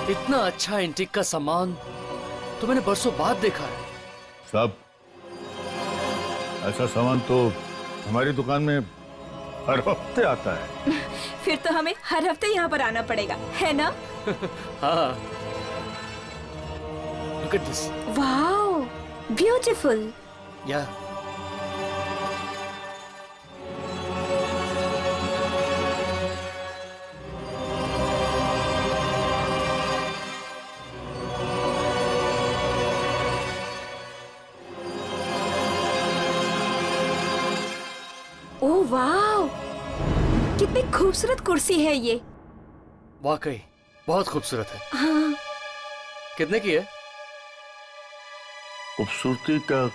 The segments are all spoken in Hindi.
इतना अच्छा एंटीक का सामान तो मैंने बरसों बाद देखा है। सब ऐसा सामान तो हमारी दुकान में हर हफ्ते आता है। फिर तो हमें हर हफ्ते यहाँ पर आना पड़ेगा, है ना? हाँ। Look at this. Wow, beautiful. Yeah. Oh wow, कितनी खूबसूरत कुर्सी है ये। वाकई बहुत खूबसूरत है। हाँ। कितने की है? खूबसूरती का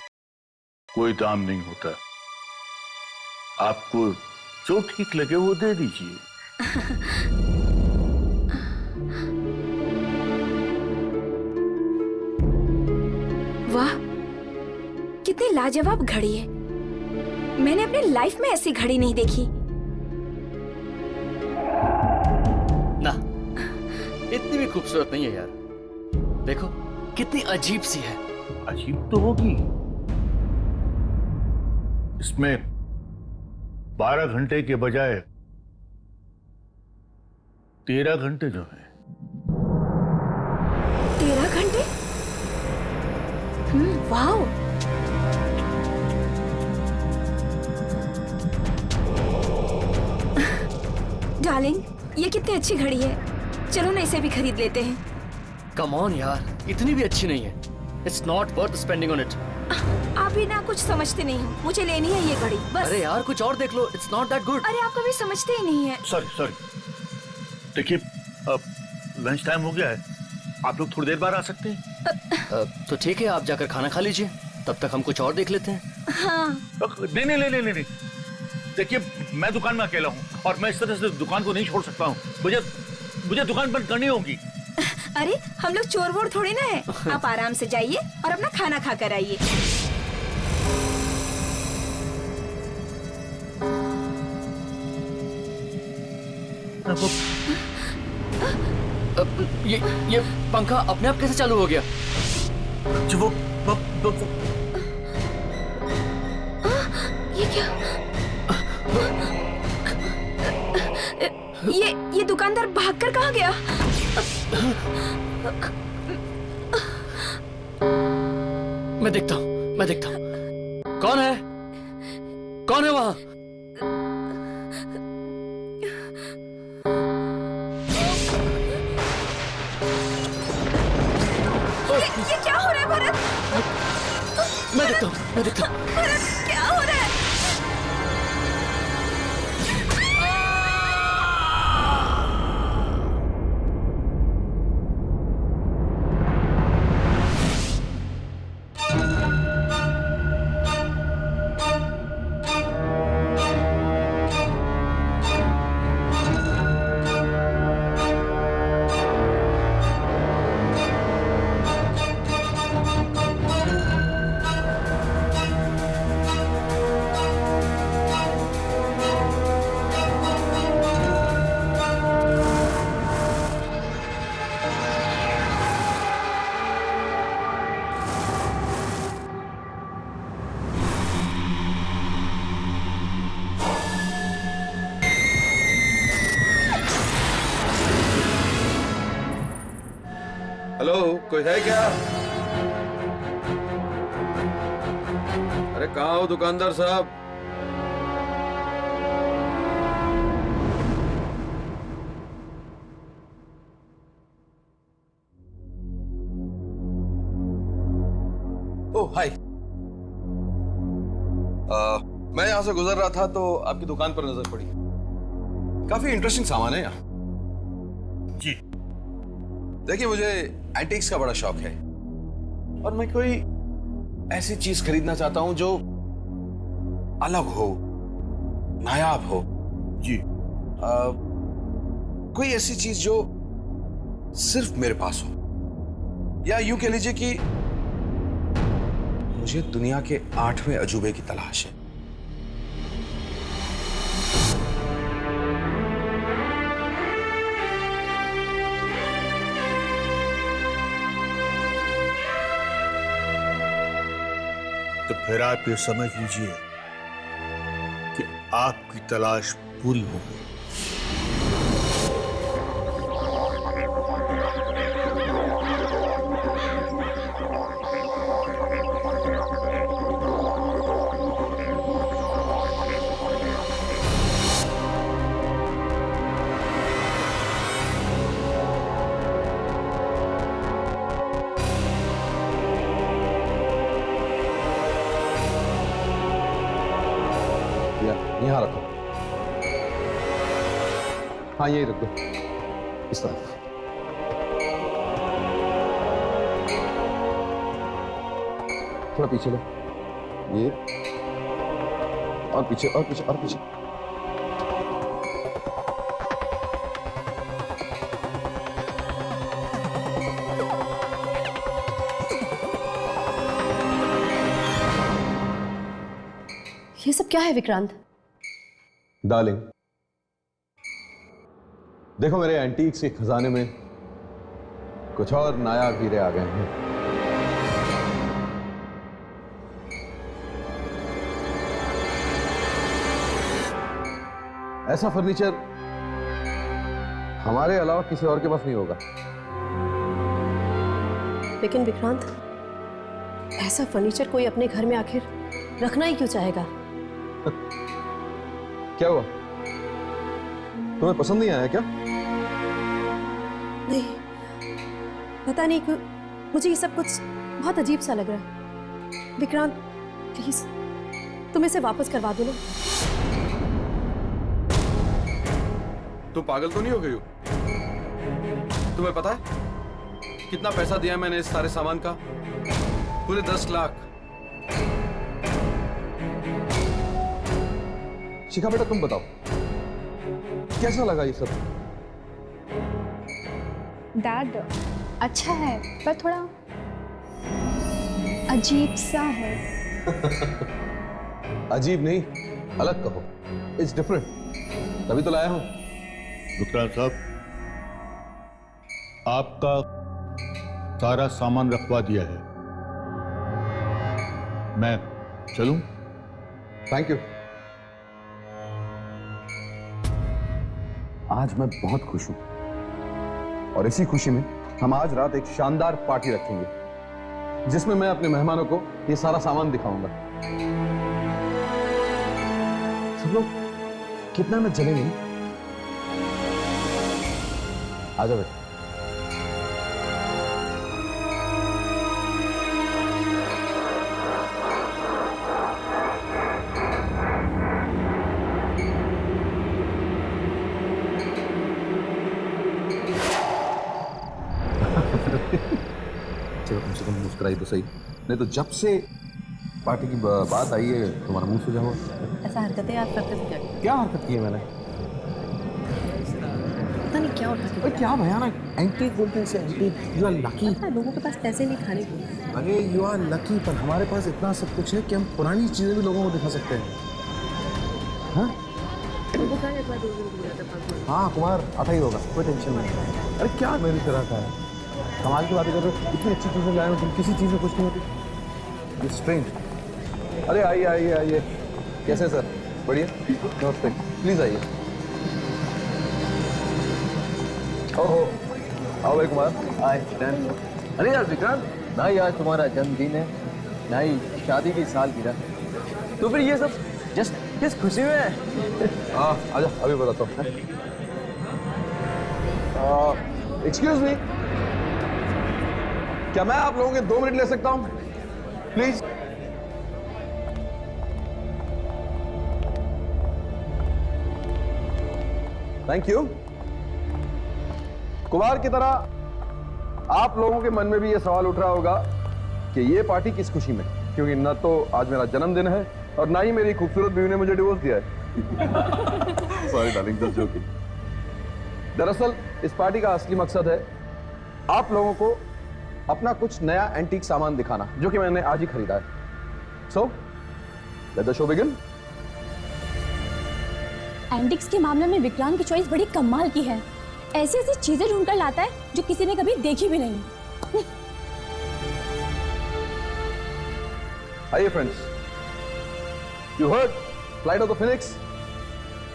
कोई दाम नहीं होता, आपको जो ठीक लगे वो दे दीजिए। वाह, कितनी लाजवाब घड़ी है। मैंने अपनी लाइफ में ऐसी घड़ी नहीं देखी। ना, इतनी भी खूबसूरत नहीं है यार। देखो कितनी अजीब सी है। अजीब तो होगी, इसमें 12 घंटे के बजाय 13 घंटे जो है। 13 घंटे? वाओ। डार्लिंग, ये कितनी अच्छी घड़ी है। चलो ना इसे भी खरीद लेते हैं। कम ऑन यार, इतनी भी अच्छी नहीं है। It's not worth spending on it. आप भी ना कुछ समझते नहीं हो। मुझे लेनी है ये घड़ी, बस। अरे यार कुछ और देख लो। It's not that good. अरे आप कभी समझते ही नहीं है। सॉरी देखिए, अब लंच टाइम हो गया है, आप लोग थोड़ी देर बाद आ सकते हैं। तो ठीक है, आप जाकर खाना खा लीजिए, तब तक हम कुछ और देख लेते हैं। हाँ। नहीं, देखिए मैं दुकान में अकेला हूँ और मैं इस तरह से दुकान को नहीं छोड़ सकता हूँ। मुझे दुकान बंद करनी होगी। अरे हम लोग चोर वोर थोड़ी ना है। आप आराम से जाइए और अपना खाना खा कर आइए। ये पंखा अपने आप कैसे चालू हो गया? ये क्या? ये दुकानदार भागकर कहाँ गया? मैं देखता हूँ। कौन है वहाँ? ये क्या हो रहा है भरत? मैं देखता हूँ। भरत, क्या हो रहा है? हेलो, कोई है क्या? अरे कहाँ हो दुकानदार साहब? ओह हाय। मैं यहां से गुजर रहा था तो आपकी दुकान पर नजर पड़ी। काफी इंटरेस्टिंग सामान है यहाँ। जी देखिए, मुझे एंटीक्स का बड़ा शौक है और मैं कोई ऐसी चीज खरीदना चाहता हूं जो अलग हो, नायाब हो। जी कोई ऐसी चीज जो सिर्फ मेरे पास हो, या यूं कह लीजिए कि मुझे दुनिया के 8वें अजूबे की तलाश है। तो फिर आप ये समझ लीजिए कि आपकी तलाश पूरी हो गई। यहाँ रखो। हाँ यही रख दो, इस तरफ। थोड़ा पीछे लो, ये और पीछे और पीछे और पीछे। ये सब क्या है विक्रांत? डार्लिंग, देखो मेरे एंटीक्स के खजाने में कुछ और नायाब हीरे आ गए हैं। ऐसा फर्नीचर हमारे अलावा किसी और के पास नहीं होगा। लेकिन विक्रांत, ऐसा फर्नीचर कोई अपने घर में आखिर रखना ही क्यों चाहेगा? क्या हुआ, तुम्हें पसंद नहीं आया क्या? नहीं, पता नहीं क्यों मुझे ये सब कुछ बहुत अजीब सा लग रहा है। विक्रांत प्लीज तुम इसे वापस करवा दो ना। तुम पागल तो नहीं हो गई हो? तुम्हें पता है कितना पैसा दिया मैंने इस सारे सामान का? पूरे 10 लाख। शिखा बेटा तुम बताओ, कैसा लगा ये सब? डैड अच्छा है पर थोड़ा अजीब सा है। अजीब नहीं, अलग कहो। इट्स डिफरेंट, तभी तो लाया हूं। विक्रांत साहब, आपका सारा सामान रखवा दिया है, मैं चलूं? Thank you. आज मैं बहुत खुश हूं और इसी खुशी में हम आज रात एक शानदार पार्टी रखेंगे जिसमें मैं अपने मेहमानों को ये सारा सामान दिखाऊंगा। सब लोग कितना में जलेंगे? आ जाओ बेटा। चलो कम से कम मुस्कुराई तो सही, नहीं तो जब से पार्टी की बात आई है तुम्हारा मुंह सूजा हुआ। ऐसा हरकतें आप करते थे क्या? क्या हरकत की है मैंने? पता नहीं क्या उठा के क्या भयानक एंटीक बोलते हैं इसे, एंटीक। You are lucky. पता है, लोगों के पास पैसे नहीं खाने को। अरे यू आर लकी, पर हमारे पास इतना सब कुछ है कि हम पुरानी चीजें भी लोगों को दिखा सकते हैं। हाँ हाँ कुमार आता ही होगा, कोई टेंशन नहीं। अरे क्या मेरी तरह का है, कमाल की बातें कर रहे हो। इतनी अच्छी चीजें लाए हो तुम, किसी चीज में कुछ नहीं होती। स्ट्रेंज। अरे आइए आइए आइए। कैसे सर? बढ़िया, नमस्ते। प्लीज आइए। ओहो, आओ भाई कुमार। अरे यार विक्रांत, ना ही आज तुम्हारा जन्मदिन है ना ही शादी की सालगिरह, तो फिर ये सब जस्ट किस खुशी में है? हाँ आजा, अभी बताता हूँ। एक्सक्यूज मी, क्या मैं आप लोगों के 2 मिनट ले सकता हूँ प्लीज? Thank you. कुमार की तरह आप लोगों के मन में भी ये सवाल उठ रहा होगा कि ये पार्टी किस खुशी में, क्योंकि न तो आज मेरा जन्मदिन है और ना ही मेरी खूबसूरत बीवी ने मुझे डिवोर्स दिया है। Sorry darling, just joking. दरअसल इस पार्टी का असली मकसद है आप लोगों को अपना कुछ नया एंटीक सामान दिखाना, जो कि मैंने आज ही खरीदा है। So let the show begin. Antics के मामले में विक्रांत की चॉइस बड़ी कमाल की है। ऐसी ऐसी चीजें ढूंढकर लाता है जो किसी ने कभी देखी भी नहीं। आइए friends, you heard flight of the Phoenix.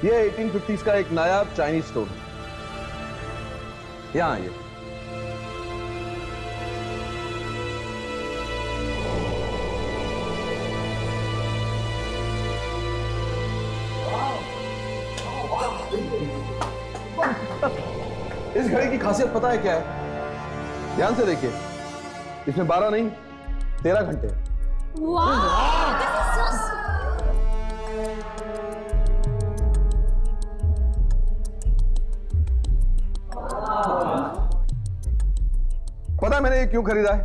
ये 1850s का एक नायाब चाइनीज स्टोर। यहां आइए। इस घड़ी की खासियत पता है क्या है? ध्यान से देखिए, इसमें 12 नहीं 13 घंटे हैं। पता है मैंने ये क्यों खरीदा है?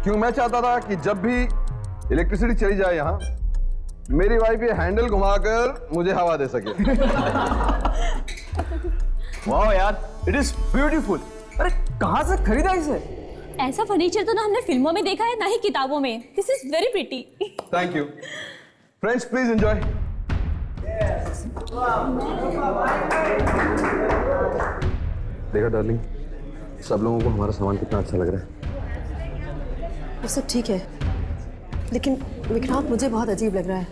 क्यों मैं चाहता था कि जब भी इलेक्ट्रिसिटी चली जाए यहां, मेरी वाइफ ये हैंडल घुमाकर मुझे हवा दे सके। वाह यार, इट इज ब्यूटीफुल। अरे कहां से खरीदा इसे? ऐसा फर्नीचर तो ना हमने फिल्मों में देखा है, ना ही किताबों में। This is very pretty. Thank you friends, please enjoy. देखा डार्लिंग, सब लोगों को हमारा सामान कितना अच्छा लग रहा है। वो सब ठीक है, लेकिन विक्रांत मुझे बहुत अजीब लग रहा है।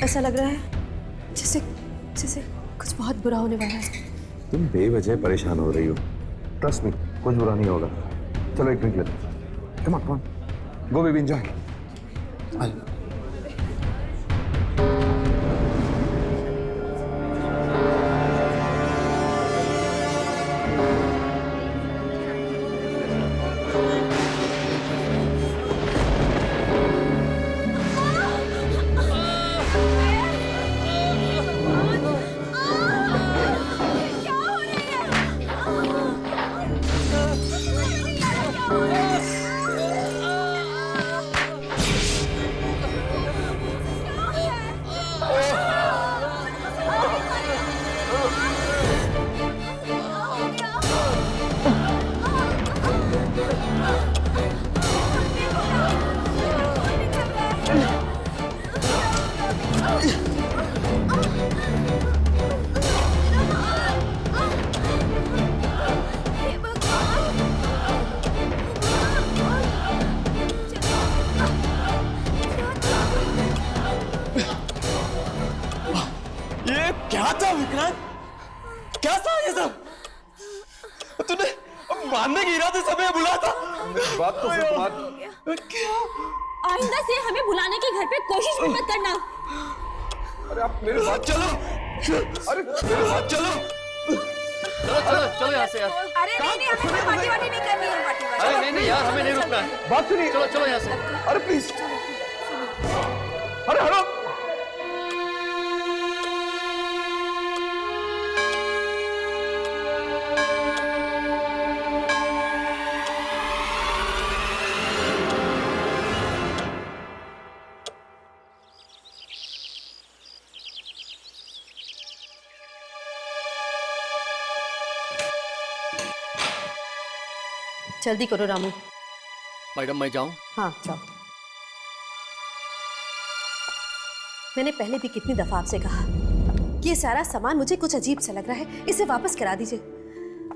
ऐसा लग रहा है जैसे जैसे कुछ बहुत बुरा होने वाला है। तुम बेवजह परेशान हो रही हो। ट्रस्ट मी, कुछ बुरा नहीं होगा। चलो एक ड्रिंक लेते हैं। Come on go baby, enjoy. क्या था विक्रांत? क्या था ये सब? तूने मारने के इरादे से हमें बुलाया था। बात तो सुन तुम्हारी। आइंदा से हमें बुलाने की घर पे कोशिश भी मत करना। अरे आप मेरे साथ चलो। अरे मेरे साथ चलो। चलो यहाँ से यार। अरे नहीं, हमें पार्टी वार्टी नहीं करनी है, पार्टी वार्टी। अरे नहीं यार, हमें नहीं रुकना है। बात सुनिए। चलो यहाँ से। अरे प्लीज। अरे हलो। जल्दी करो रामू। मैडम मैं जाऊं? हाँ जाओ। मैंने पहले भी कितनी दफा आपसे कहा कि ये सारा सामान मुझे कुछ अजीब सा लग रहा है, इसे वापस करा दीजिए,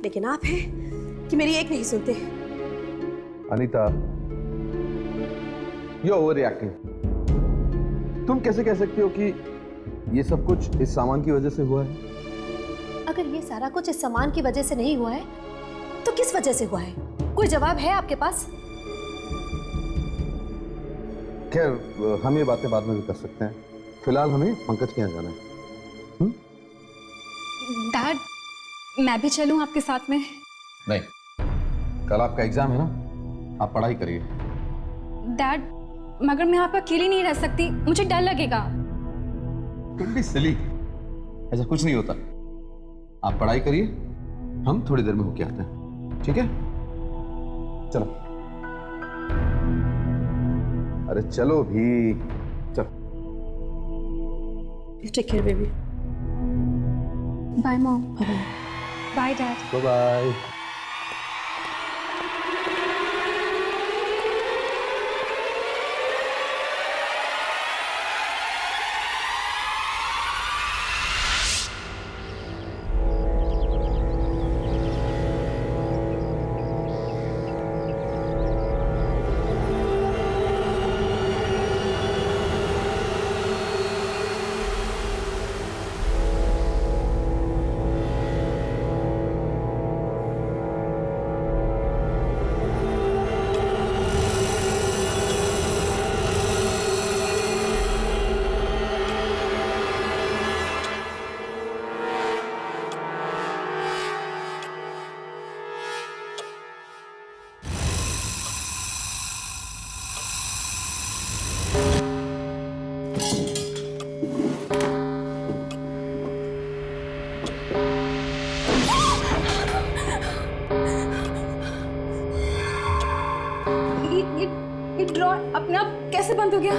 लेकिन आप हैं कि मेरी एक नहीं सुनते। Anita, you over reacting. तुम कैसे कह सकती हो कि ये सब कुछ इस सामान की वजह से हुआ है? अगर ये सारा कुछ इस सामान की वजह से नहीं हुआ है तो किस वजह से हुआ है? कोई जवाब है आपके पास? खैर, हम ये बातें बाद में भी कर सकते हैं। फिलहाल हमें पंकज के यहाँ जाना है। डैड, मैं भी चलूं आपके साथ में? नहीं, कल आपका एग्जाम है ना, आप पढ़ाई करिए। डैड, मगर मैं आपका अकेली नहीं रह सकती, मुझे डर लगेगा। तुम भी सिली, ऐसा कुछ नहीं होता। आप पढ़ाई करिए, हम थोड़ी देर में होके आते हैं, ठीक है? चलो। अरे चलो भी, चलो। Take care baby. Bye mom. Bye bye dad. Bye bye. Drawer अपने आप कैसे बंद हो गया?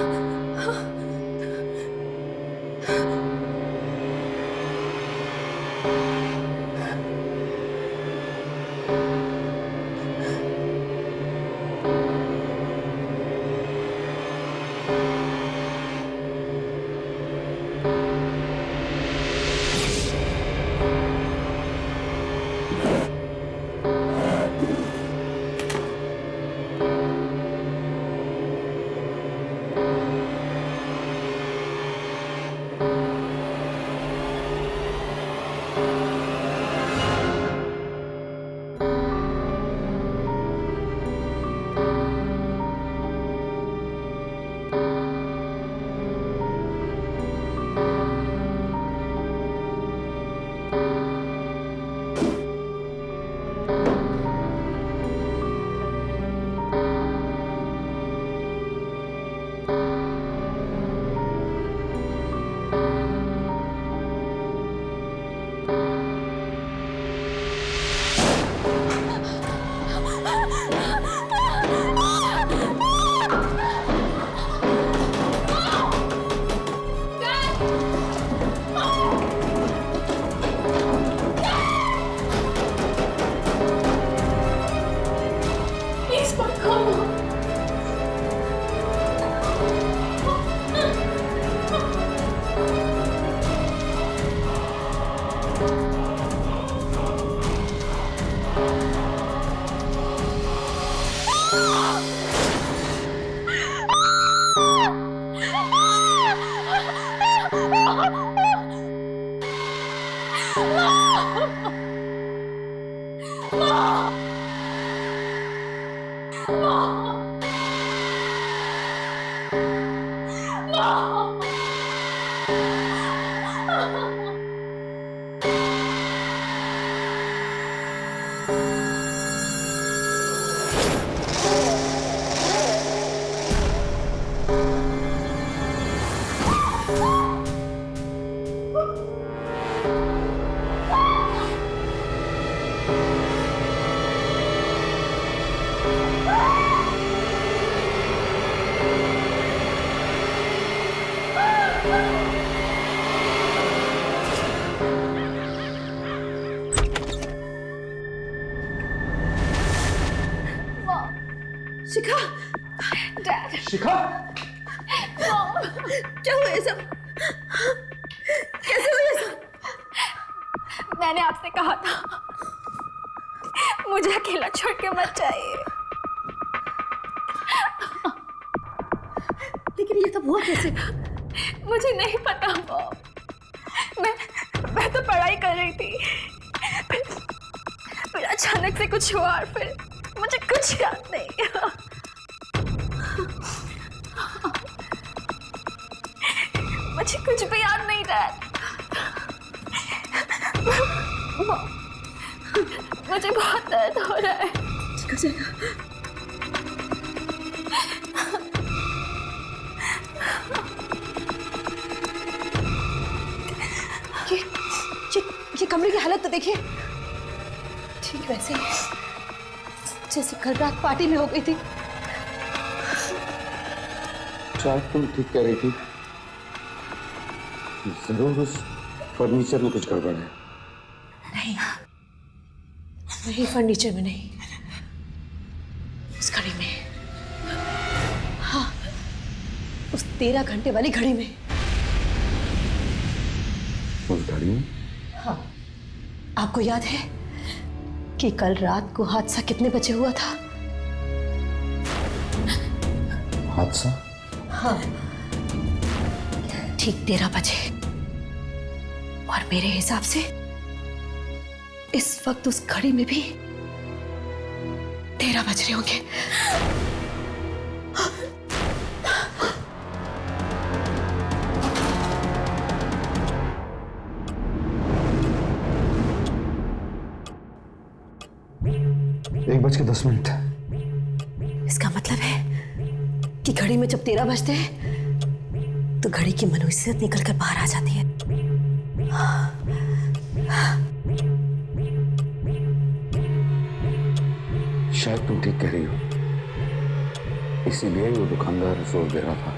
शिखा, शिखा, क्या हुआ ये सब? कैसे हुआ ये सब? मैंने आपसे कहा था मुझे अकेला छोड़ के मत जाइए। लेकिन ये सब हुआ कैसे? मुझे नहीं पता मॉम। मैं तो पढ़ाई कर रही थी, फिर अचानक से कुछ हुआ और फिर मुझे कुछ याद नहीं। मुझे कुछ भी याद नहीं रहा। मुझे बहुत दर्द हो रहा है। ये कमरे की हालत तो देखिए, ठीक वैसे ही जैसे कल रात पार्टी में हो गई थी। शायद तुम ठीक कह रही थी, जरूर उस फर्नीचर में कुछ गड़बड़ है। नहीं, फर्नीचर में नहीं, उस घड़ी में। हाँ, उस 13 घंटे वाली घड़ी में। उस घड़ी में? हाँ, आपको याद है कि कल रात को हादसा कितने बजे हुआ था? हादसा? हाँ, ठीक 13 बजे। और मेरे हिसाब से इस वक्त उस घड़ी में भी 13 बज रहे होंगे। एक 1:10। इसका मतलब है कि घड़ी में जब 13 बजते हैं तो घड़ी की मनोसियत निकलकर बाहर आ जाती है। शायद तुम ठीक कह रही हो, इसीलिए वो दुकानदार जोर दे रहा था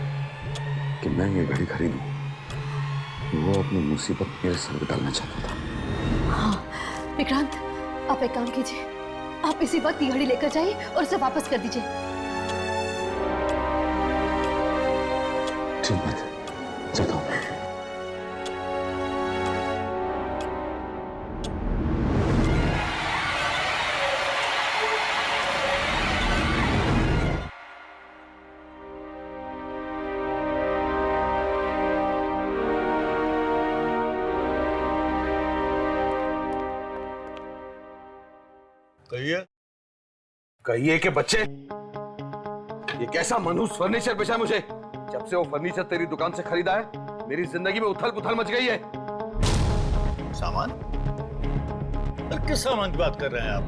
कि मैं ये घड़ी खरीदूं। वो अपनी मुसीबत मेरे सर पे डालना चाहता था। हाँ विक्रांत, आप एक काम कीजिए, आप इसी वक्त ये घड़ी लेकर जाइए और उसे वापस कर दीजिए। ठीक है, चलता हूँ। कहिए। कहिए कि बच्चे, ये कैसा मनहूस फर्नीचर बेचा मुझे। जब से वो फर्नीचर तेरी दुकान से खरीदा है, मेरी जिंदगी में उथल पुथल मच गई है। सामान? अरे किस सामान की बात कर रहे हैं आप?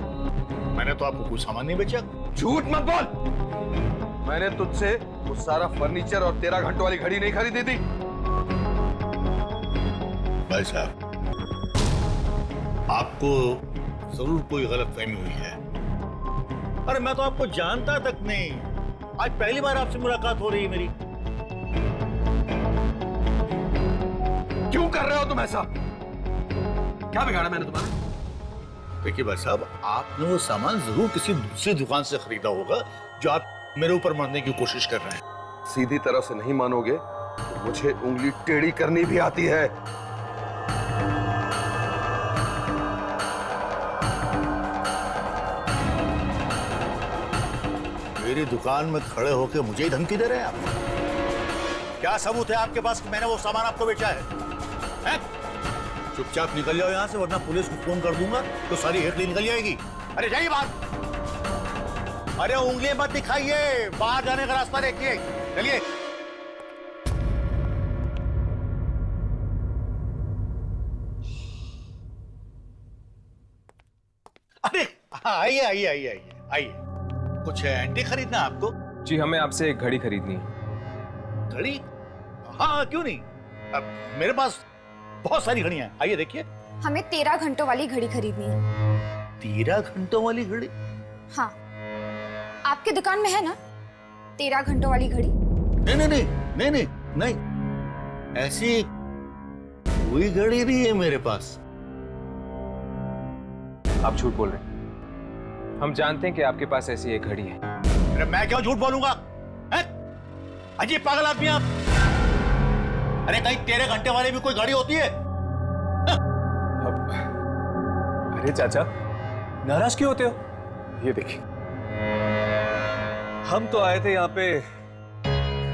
मैंने तो आपको कोई सामान नहीं बेचा। झूठ मत बोल। मैंने तुझसे वो सारा फर्नीचर और 13 घंटों वाली घड़ी नहीं खरीदी थी। भाई साहब, आपको जरूर कोई गलतफहमी हुई है। अरे मैं तो आपको जानता तक नहीं, आज पहली बार आपसे मुलाकात हो रही है मेरी। क्यों कर रहे हो तुम ऐसा? क्या बिगाड़ा मैंने तुम्हारा? देखिए भाई साहब, आपने वो सामान जरूर किसी दूसरी दुकान से खरीदा होगा जो आप मेरे ऊपर मरने की कोशिश कर रहे हैं। सीधी तरह से नहीं मानोगे तो मुझे उंगली टेढ़ी करनी भी आती है। मेरी दुकान में खड़े होकर मुझे ही धमकी दे रहे हैं आप? क्या सबूत है आपके पास कि मैंने वो सामान आपको बेचा है? चुपचाप निकल जाओ यहाँ से, वरना पुलिस को फोन कर दूंगा तो सारी हेकड़ी निकल जाएगी। अरे जाइए बात। अरे उंगली मत दिखाइए, बाहर जाने का रास्ता देखिए, चलिए। अरे आइए आइए आइए आइए आइए। कुछ एंटी खरीदना है आपको? जी, हमें आपसे एक घड़ी खरीदनी है। घड़ी? हाँ क्यों नहीं, अब मेरे पास बहुत सारी घड़ियां हैं, आइए देखिए। हमें 13 घंटों वाली घड़ी खरीदनी है। 13 घंटों वाली घड़ी? हाँ, आपकी दुकान में है ना 13 घंटों वाली घड़ी? नहीं नहीं नहीं नहीं नहीं नहीं, ऐसी कोई घड़ी नहीं है मेरे पास। आप झूठ बोल रहे हैं। हम जानते हैं कि आपके पास ऐसी एक घड़ी है। अरे मैं क्यों झूठ बोलूंगा? अजीब पागल आदमी आप। अरे कहीं 13 घंटे वाली भी कोई घड़ी होती है? अरे चाचा, नाराज क्यों होते हो? ये देखिए, हम तो आए थे यहाँ पे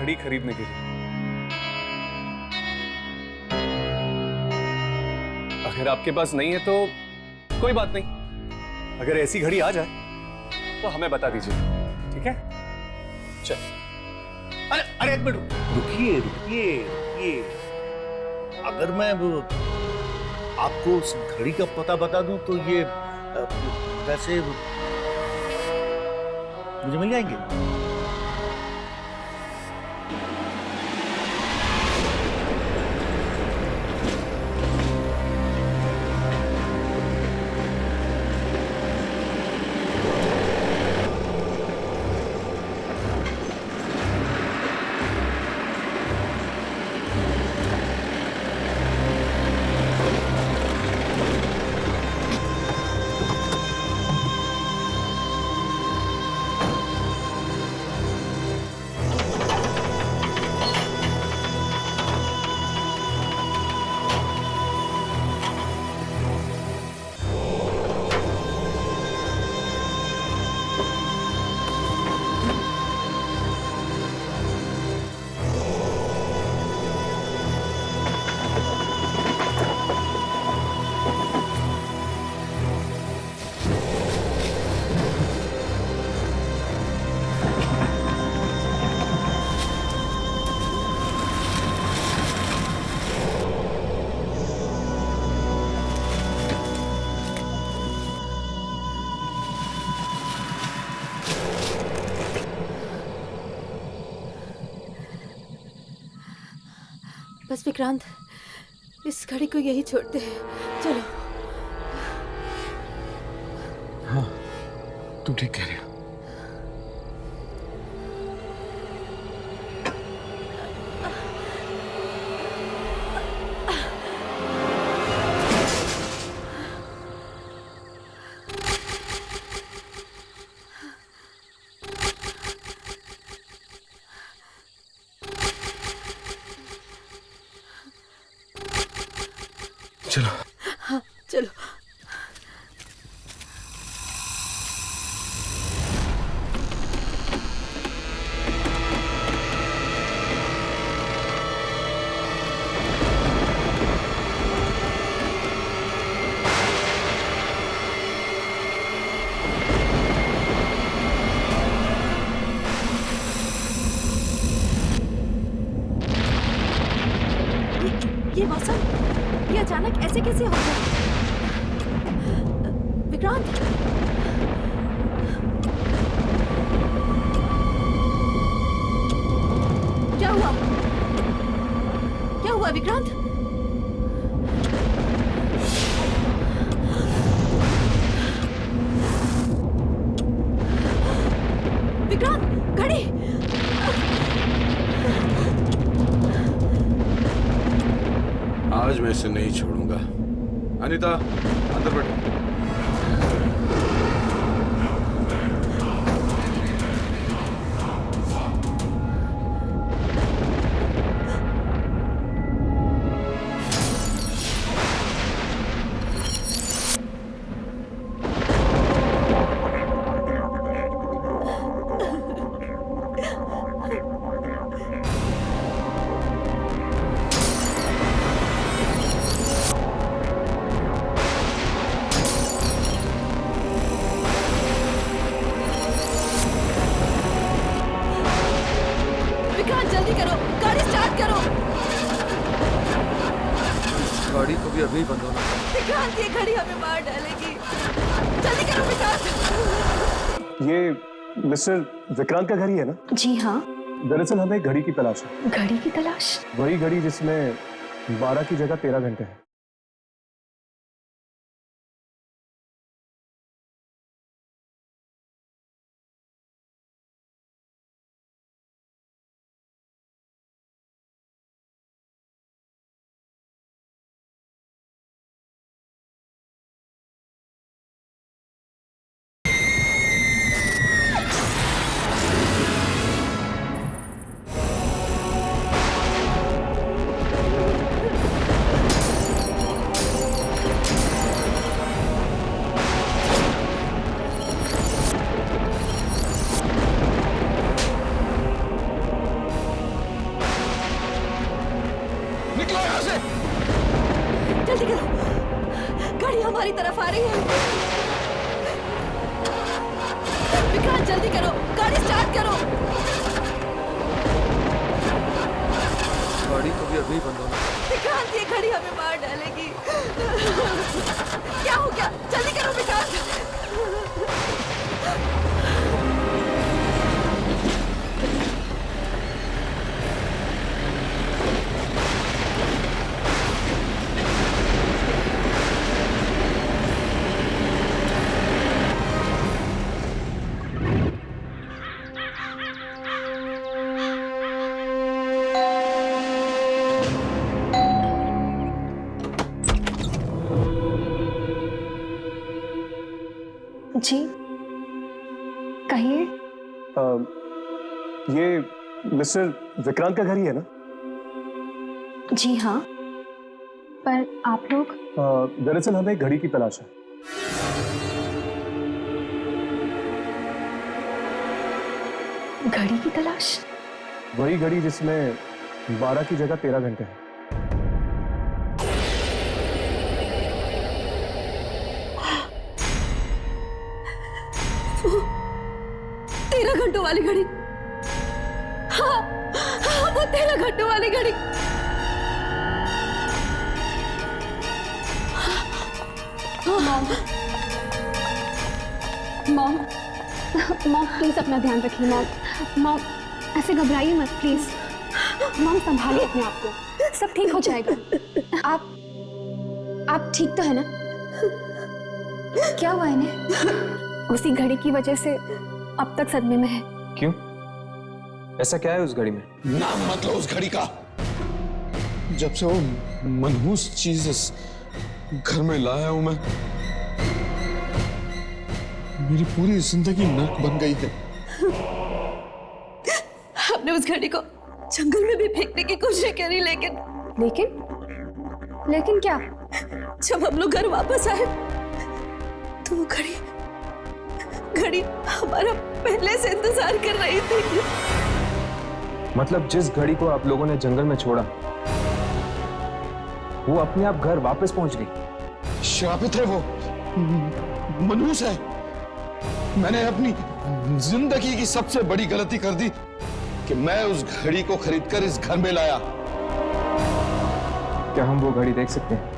घड़ी खरीदने के लिए। अगर आपके पास नहीं है तो कोई बात नहीं। अगर ऐसी घड़ी आ जाए तो हमें बता दीजिए, ठीक है? चल। अरे अरे एक मिनट रुकिए रुकिए रुकिए। अगर मैं आपको उस घड़ी का पता बता दूं तो ये पैसे मुझे मिल जाएंगे? बस विक्रांत, इस घड़ी को यही छोड़ते हैं, चलो। हाँ, तुम ठीक कह रहे हो। चलो। हाँ चलो। ये मौसम, ये अचानक ऐसे कैसे हो गया? विक्रांत, क्या हुआ? क्या हुआ विक्रांत? विक्रांत, घड़ी! आज मैं इसे नहीं छोड़ूंगा। अनीता, अंदर बैठो। जल्दी करो, गाड़ी स्टार्ट करो। गाड़ी को भी अभी बंद होना। विक्रांत, ये घड़ी हमें मार डालेगी। जल्दी करो विक्रांत। ये मिस्टर विक्रांत का घर ही है ना? जी हाँ। दरअसल हमें घड़ी की तलाश है। घड़ी की तलाश? वही घड़ी जिसमें 12 की जगह 13 घंटे हैं। निकलो यहाँ से। जल्दी करो, गाड़ी हमारी तरफ आ रही है। विक्रांत, जल्दी करो, गाड़ी स्टार्ट करो। गाड़ी को भी अभी बंद होना। विक्रांत, ये घड़ी हमें मार डालेगी। क्या हो गया? जल्दी करो विक्रांत। जी कहिए। ये मिस्टर विक्रांत का घर ही है ना? जी हाँ, पर आप लोग? दरअसल हमें घड़ी की तलाश है। घड़ी की तलाश? वही घड़ी जिसमें 12 की जगह 13 घंटे हैं। घंटों वाली घड़ी। हाँ, हाँ, वो 13 घंटों वाली घड़ी। मॉम मॉम प्लीज अपना ध्यान रखिए। मॉम ऐसे घबराइए मत प्लीज। मॉम संभालिए अपने आप को, सब ठीक हो जाएगा। आप ठीक तो है ना? क्या हुआ इन्हें? उसी घड़ी की वजह से अब तक सदमे में है। क्यों? ऐसा क्या है उस घड़ी में? नाम मत लो उस घड़ी का। जब से वो मनहूस चीज इस घर में लाया हूं मैं, मेरी पूरी जिंदगी नर्क बन गई है। हमने उस घड़ी को जंगल में भी फेंकने की कोशिश करी, लेकिन लेकिन क्या? जब हम लोग घर वापस आए तो वो घड़ी हमारा पहले से इंतजार कर रही थी। मतलब जिस घड़ी को आप लोगों ने जंगल में छोड़ा वो अपने आप घर वापस पहुंच गई। श्रापित है वो, मनहूस है। मैंने अपनी जिंदगी की सबसे बड़ी गलती कर दी कि मैं उस घड़ी को खरीदकर इस घर में लाया। क्या हम वो घड़ी देख सकते हैं?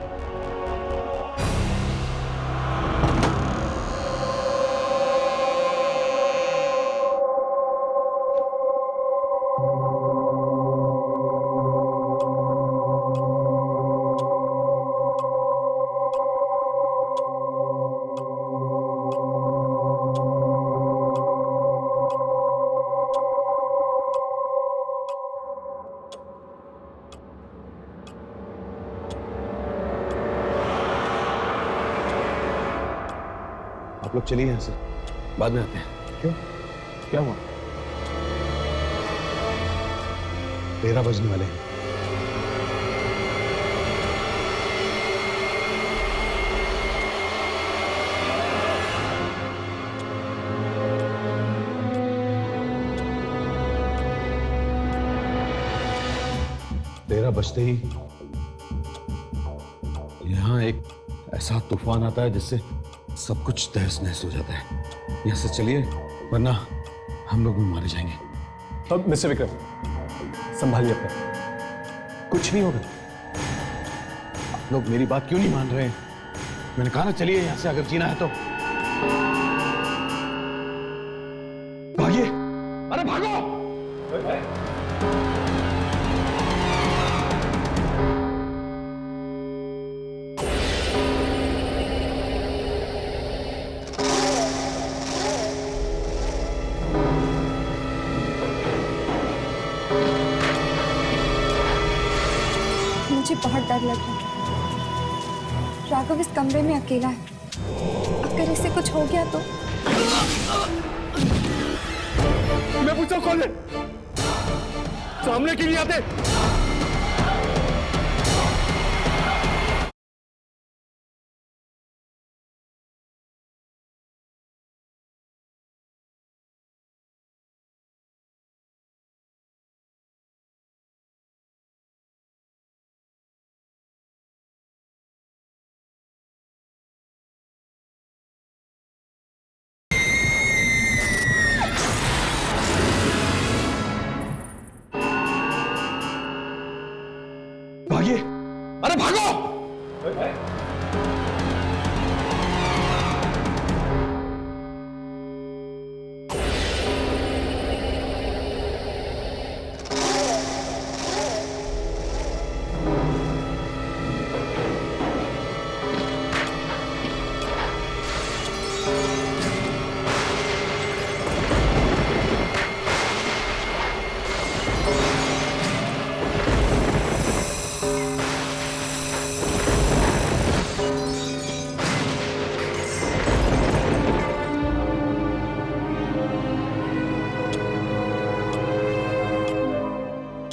आप लोग चलिए यहां से, बाद में आते हैं। क्यों? क्या हुआ? 13 बजने वाले हैं। तेरह बजते ही यहां एक ऐसा तूफान आता है जिससे सब कुछ तहस नहस हो जाता है। यहां से चलिए वरना हम लोग मारे जाएंगे। अब मिस्टर विक्रम संभालिए अपना, कुछ नहीं होगा। आप लोग मेरी बात क्यों नहीं मान रहे हैं? मैंने कहा ना चलिए यहां से, अगर जीना है तो। भागिए, अरे भागो! मुझे बहुत डर लग रहा है। राघव इस कमरे में अकेला है, अगर इसे कुछ हो गया तो। मैं पूछता हूं कौन है? सामने क्यों नहीं आते? भागिए, अरे भागो!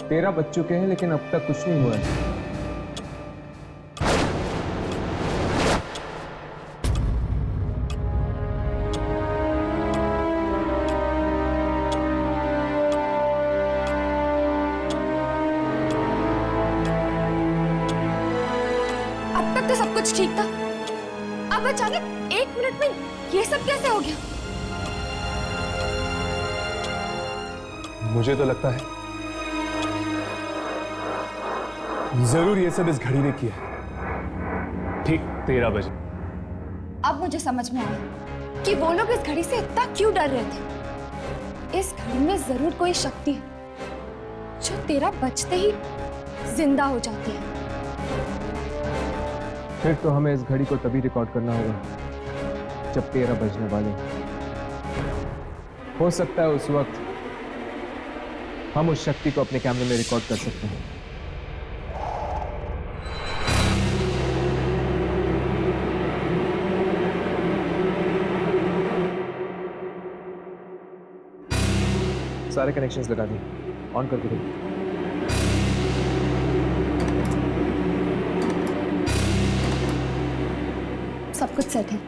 तेरह बज चुके हैं लेकिन अब तक कुछ नहीं हुआ है। अब तक तो सब कुछ ठीक था, अब अचानक 1 मिनट में ये सब कैसे हो गया? मुझे तो लगता है जरूर ये सब इस घड़ी ने किया। ठीक 13 बजे। अब मुझे समझ में आया कि वो लोग इस घड़ी से इतना क्यों डर रहे थे। इस घड़ी में जरूर कोई शक्ति है जो 13 बजते ही जिंदा हो जाती है। फिर तो हमें इस घड़ी को तभी रिकॉर्ड करना होगा जब 13 बजने वाले। हो सकता है उस वक्त हम उस शक्ति को अपने कैमरे में रिकॉर्ड कर सकते हैं। सारे कनेक्शंस लगा दिए, ऑन करके दो। सब कुछ सेट है।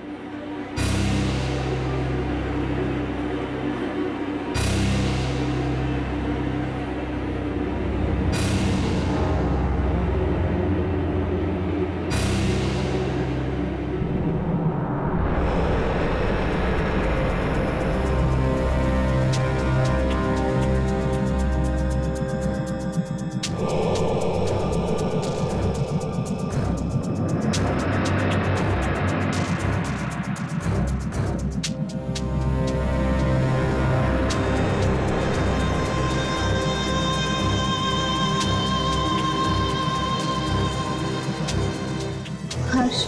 हर्ष,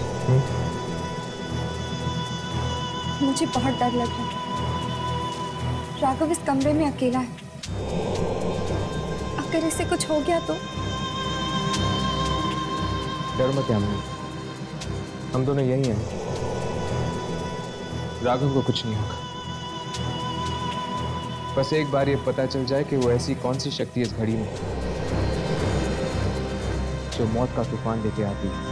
मुझे बहुत डर लग रहा है। राघव इस कमरे में अकेला है। अगर इसे कुछ हो गया तो? डर मत यामिनी, हम दोनों यही हैं। राघव को कुछ नहीं होगा। बस एक बार ये पता चल जाए कि वो ऐसी कौन सी शक्ति इस घड़ी में जो मौत का तूफान लेके आती है।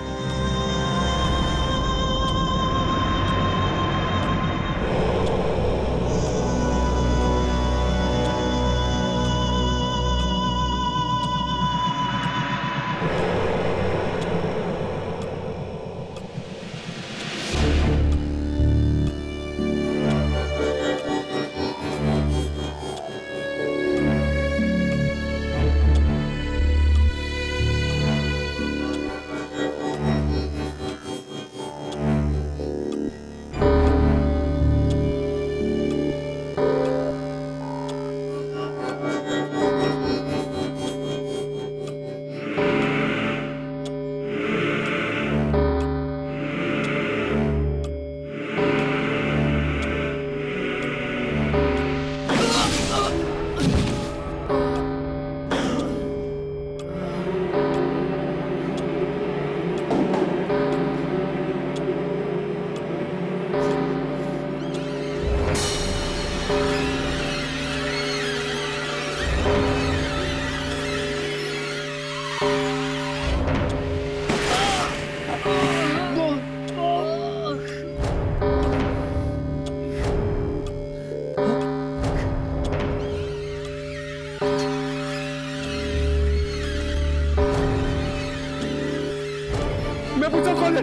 मैं पूछा कौन है?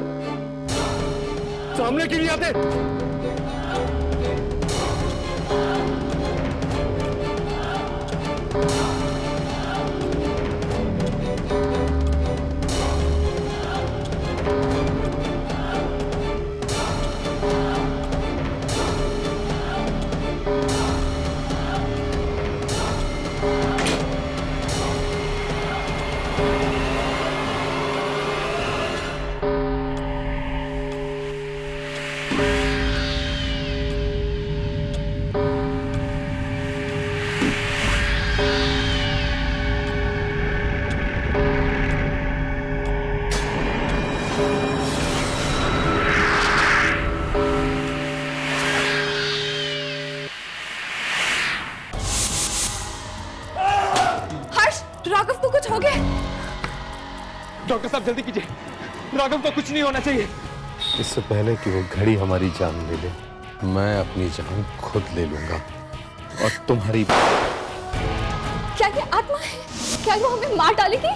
सामने क्यों नहीं आते? राघव को कुछ हो गया? डॉक्टर साहब जल्दी कीजिए, राघव को कुछ नहीं होना चाहिए। इससे पहले कि वो घड़ी हमारी जान ले ले, मैं अपनी जान खुद ले लूंगा। और तुम्हारी क्या ये आत्मा है? क्या वो हमें मार डालेगी?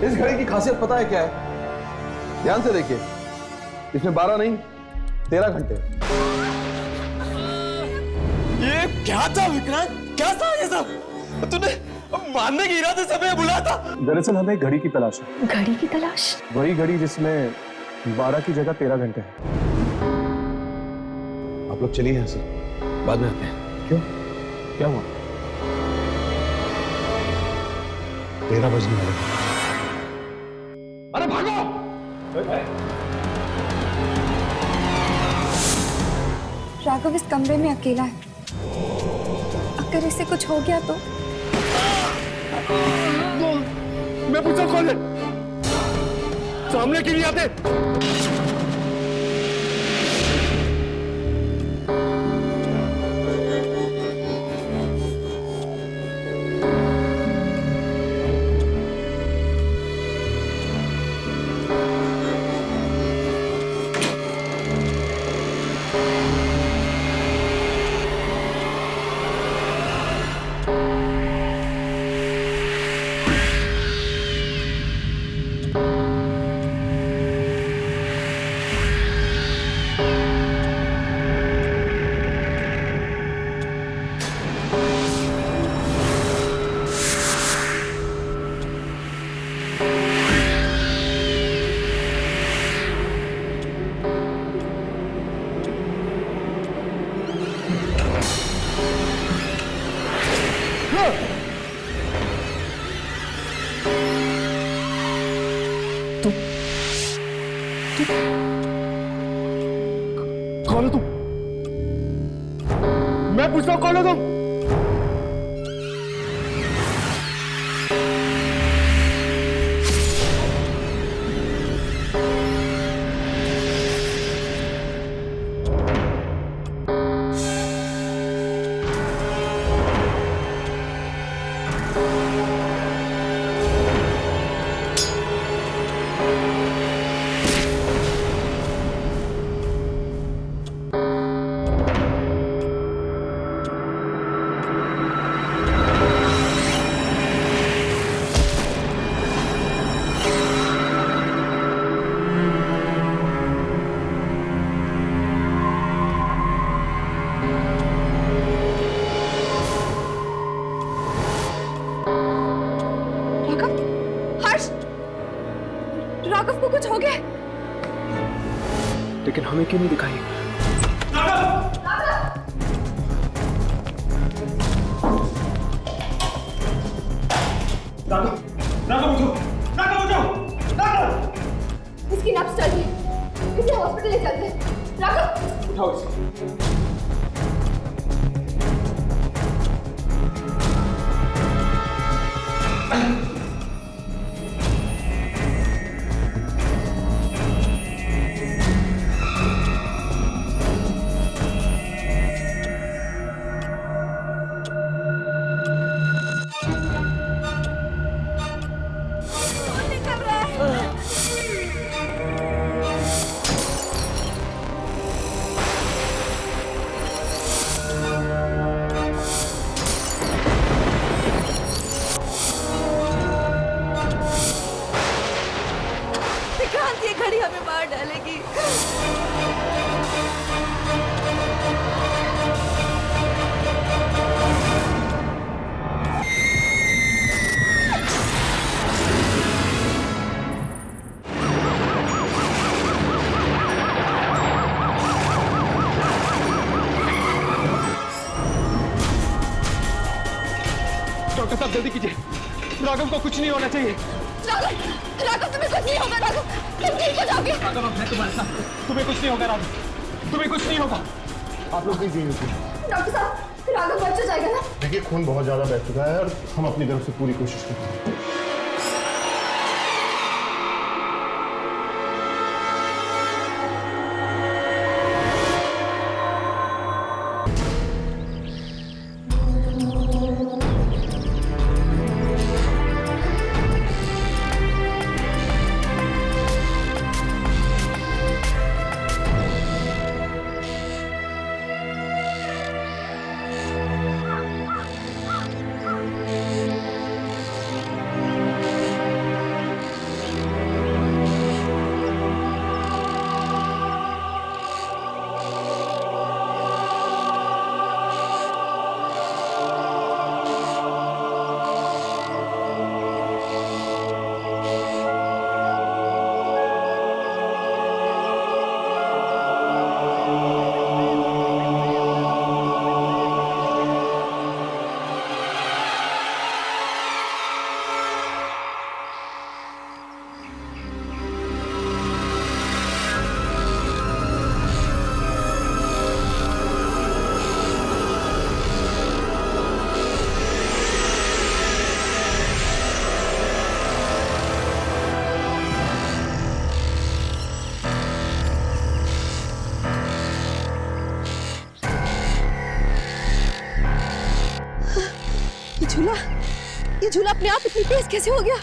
इस घड़ी की खासियत पता है क्या है? ध्यान से देखिए, इसमें 12 नहीं 13 घंटे। ये क्या था विक्रांत? क्या था ये सब? तूने मारने के इरादे से हमें बुलाया था? दरअसल हमें घड़ी की तलाश है। घड़ी की तलाश? वही घड़ी जिसमें 12 की जगह 13 घंटे हैं। आप लोग चलिए यहाँ से, बाद में आते हैं। क्यों, क्या हुआ? 13 बजने वाले हैं। अरे भागो! राघव इस कमरे में अकेला है। अगर इसे कुछ हो गया तो? मैं पूछा कौन है? सामने क्यों नहीं आते? कौन हो तुम? मैं पूछता हूं कौन हो तुम? राघव को कुछ हो गया? लेकिन हमें क्यों नहीं दिखाई? इसकी नब्ज चल रही है, इसे हॉस्पिटल ले चलते हैं। राघव उठाओ इसे। ये घड़ी हमें मार डालेगी। डॉक्टर साहब जल्दी कीजिए, राघव को कुछ नहीं होना चाहिए। राघव तुम्हें कुछ नहीं होगा। राघव तुम ठीक हो जाओगे। राघव मैं तुम्हारे साथ, तुम्हें कुछ नहीं होगा राघव, तुम्हें कुछ नहीं होगा। आप लोग प्लीज यहीं रुकिए। डॉक्टर साहब राघव बच जाएगा ना? देखिए खून बहुत ज्यादा बह चुका है और हम अपनी तरफ से पूरी कोशिश करते हैं। ये झूला अपने आप इतनी तेज कैसे हो गया?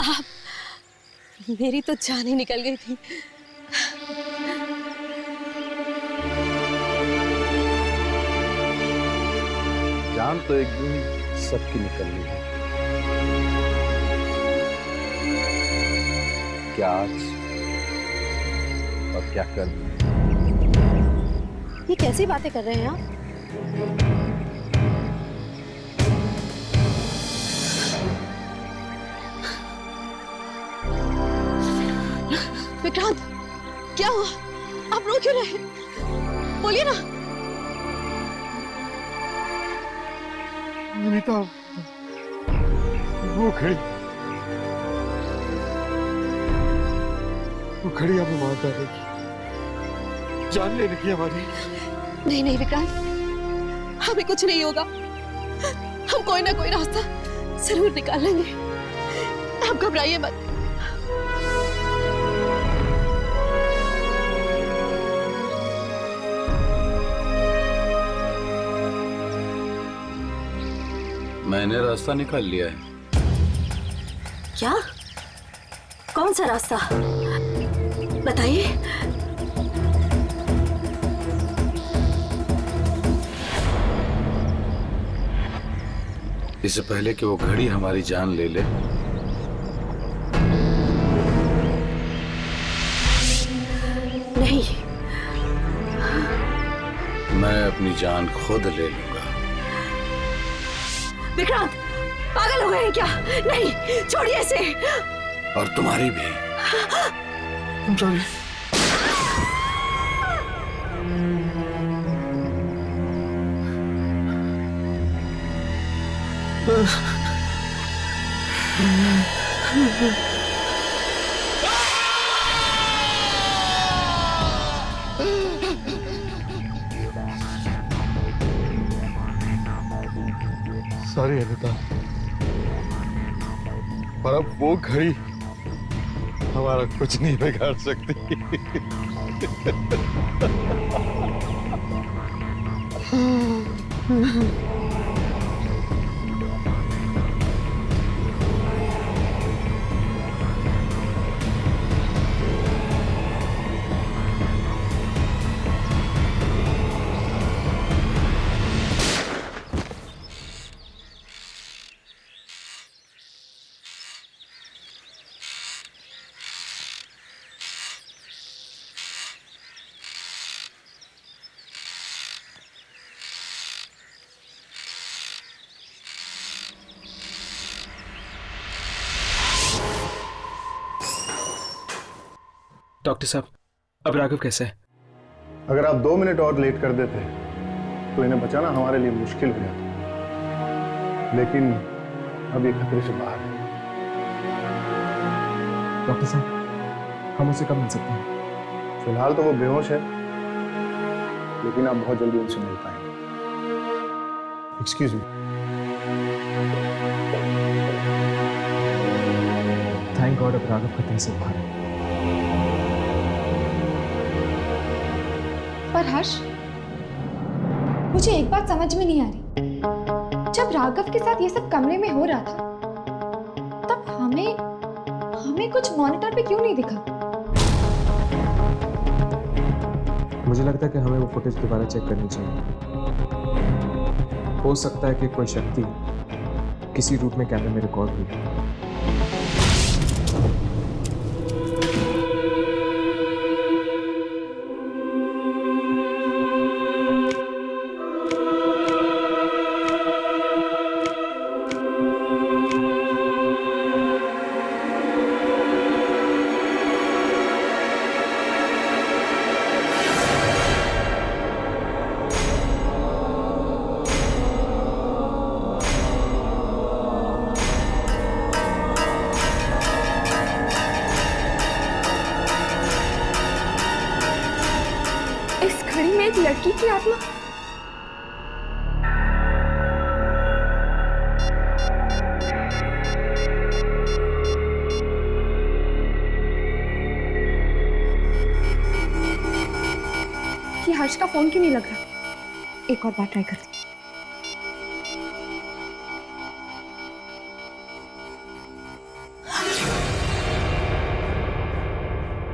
आप, मेरी तो जान ही निकल गई थी। जान तो एक दिन सबकी निकलनी है। क्या आज और क्या कल? ये कैसी बातें कर रहे हैं आप? विक्रांत, क्या हुआ? आप रो क्यों रहे? बोलिए ना। अनीता, वो खड़ी हमें मार डालेगी, जान लेने की हमारी। नहीं नहीं विक्रांत, हमें कुछ नहीं होगा। हम कोई ना कोई रास्ता जरूर निकाल लेंगे। आप घबराइए मत। मैंने रास्ता निकाल लिया है। क्या? कौन सा रास्ता? बताइए। इससे पहले कि वो घड़ी हमारी जान ले ले, नहीं, मैं अपनी जान खुद ले लूंगा। विक्रांत, पागल हो गए हैं क्या? नहीं, छोड़िए इसे। और तुम्हारी भी। सॉरी। सॉरी अनीता, पर अब वो घड़ी हमारा कुछ नहीं बिगाड़ सकती। डॉक्टर साहब, अब राघव कैसे है? अगर आप 2 मिनट और लेट कर देते तो इन्हें बचाना हमारे लिए मुश्किल हो जाता, लेकिन अब ये खतरे से बाहर है। डॉक्टर साहब, हम उसे कब मिल सकते हैं? फिलहाल तो वो बेहोश है, लेकिन आप बहुत जल्दी उनसे मिल पाएंगे। Excuse me. थैंक गॉड, अब राघव खतरे से बाहर है। पर हर्ष, मुझे एक बात समझ में नहीं आ रही। जब राघव के साथ ये सब कमरे में हो रहा था, तब हमें कुछ मॉनिटर पे क्यों नहीं दिखा? मुझे लगता है कि हमें वो फुटेज दोबारा चेक करनी चाहिए। हो सकता है कि कोई शक्ति किसी रूप में कैमरे में रिकॉर्ड हुई है। एक लड़की की आत्मा। ये हर्ष का फोन क्यों नहीं लग रहा? एक और बार ट्राई करती।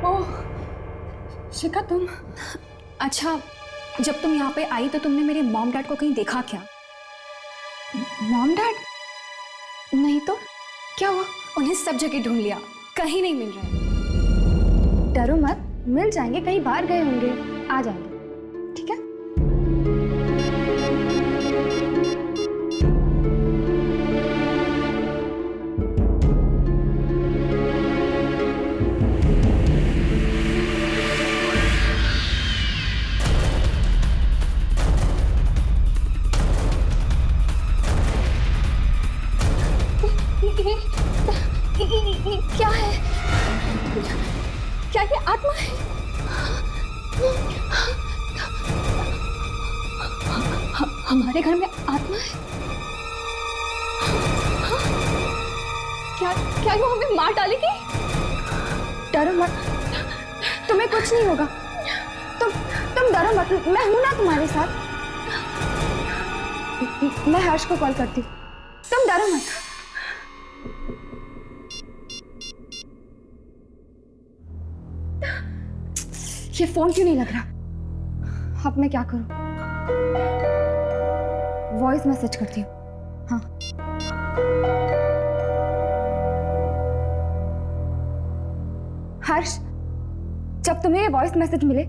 ओह शिखा, तुम? अच्छा, जब तुम यहाँ पे आई तो तुमने मेरे मॉम डैड को कहीं देखा क्या? Mom dad? नहीं तो क्या हुआ? उन्हें सब जगह ढूंढ लिया, कहीं नहीं मिल रहे। डरो मत, मिल जाएंगे, कहीं बाहर गए होंगे, आ जाएंगे, ठीक है? ये क्या है? क्या ये आत्मा है? हमारे घर में आत्मा है? क्या क्या वो हमें मार डालेगी? डरो मत, तुम्हें कुछ नहीं होगा। तुम डरो मत, मैं हूं ना तुम्हारे साथ। मैं हर्ष को कॉल करती हूँ, तुम डरो मत। ये फोन क्यों नहीं लग रहा? अब मैं क्या करूं? वॉइस मैसेज करती हूँ। हाँ, हर्ष, जब तुम्हें ये वॉइस मैसेज मिले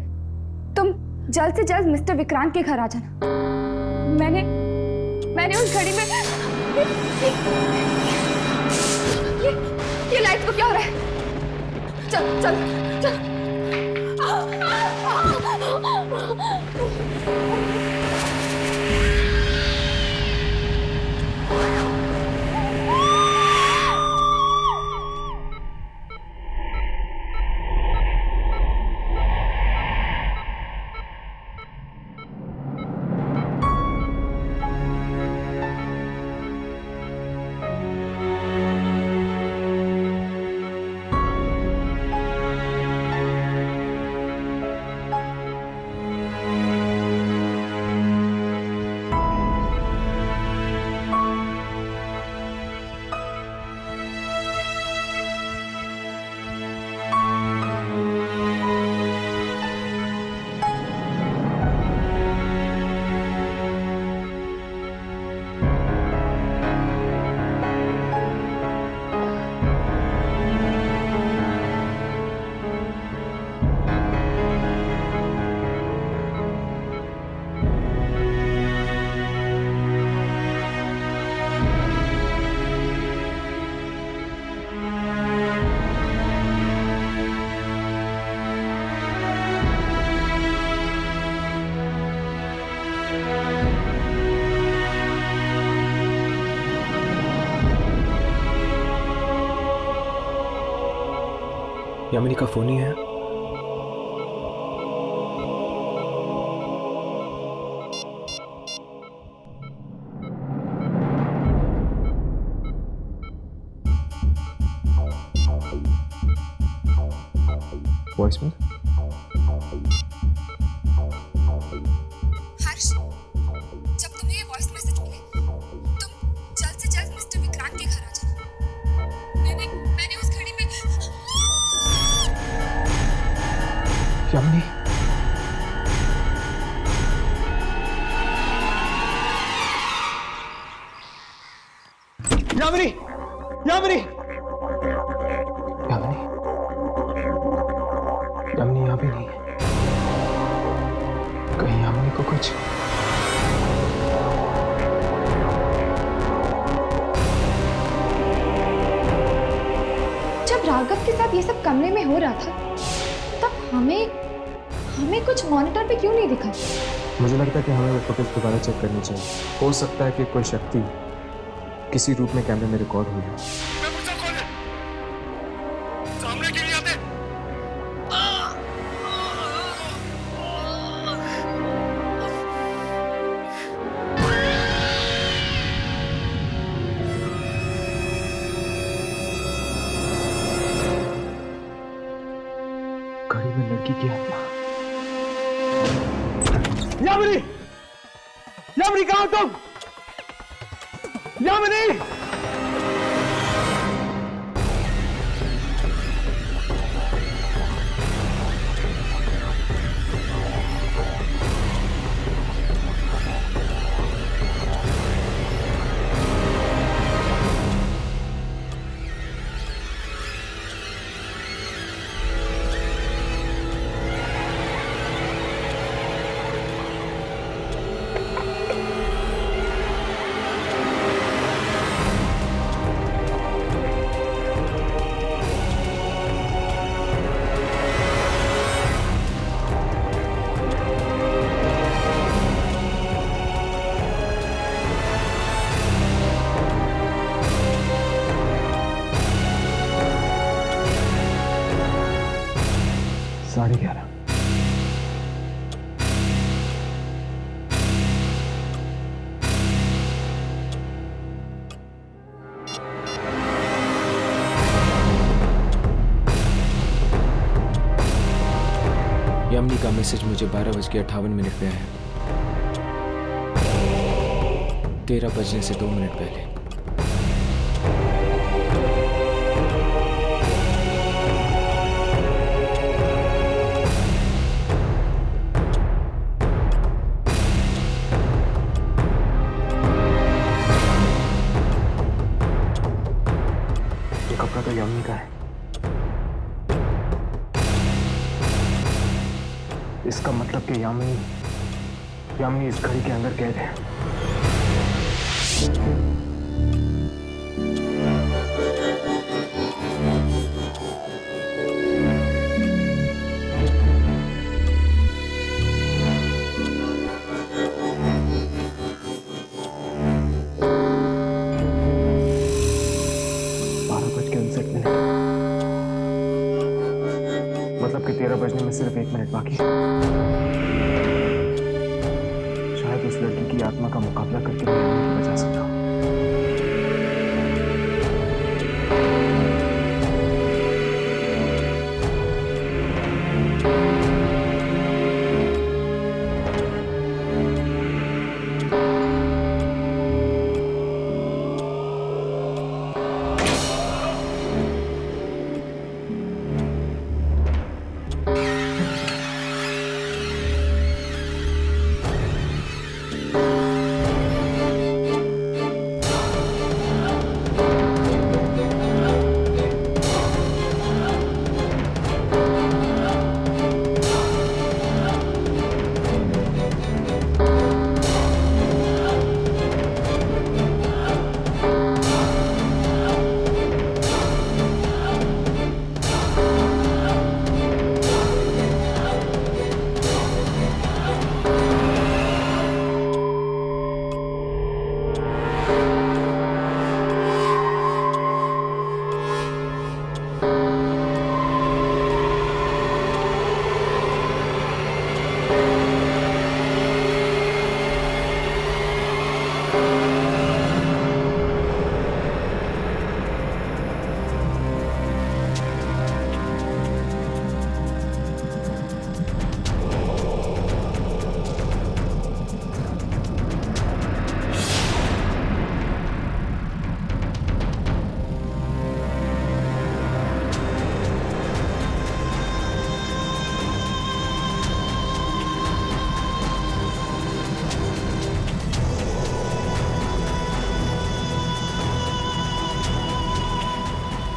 तुम जल्द से जल्द मिस्टर विक्रांत के घर आ जाना। मैंने उस घड़ी में ये लाइट को क्या हो रहा है? चल चल चल। यामिनी का फोन ही है। वॉइस में हर्ष, जब तुम्हें ये वॉइस मैसेज मिले तुम जल्द से जल्द मिस्टर विक्रांत के घर आ जाना। मैंने उस घड़ी में यामिनी, यामिनी, यामिनी, यामिनी, यामिनी यहाँ भी नहीं है। कहीं यामिनी को कुछ जब राघव के साथ ये सब कमरे में हो रहा था तब हमें कुछ मॉनिटर पे क्यों नहीं दिखा? मुझे लगता है कि हमें वो फुटेज दोबारा चेक करनी चाहिए। हो सकता है कि कोई शक्ति किसी रूप में कैमरे में रिकॉर्ड हुई हो। सामने क्यों नहीं आते? घड़ी में लड़की की आत्मा। यामिनी, यामिनी कहाँ हो तुम? यामिनी! यामिनी का मैसेज मुझे 12:58 पे आया, 13 बजने से 2 मिनट पहले। ये कपड़ा तो यामिनी का है। इसका मतलब कि यामिनी इस घड़ी के अंदर कैद है। मतलब कि 13 बजने में सिर्फ 1 मिनट बाकी है। शायद उस लड़की की आत्मा का मुकाबला करके मैं यामिनी को बचा सकता हूँ।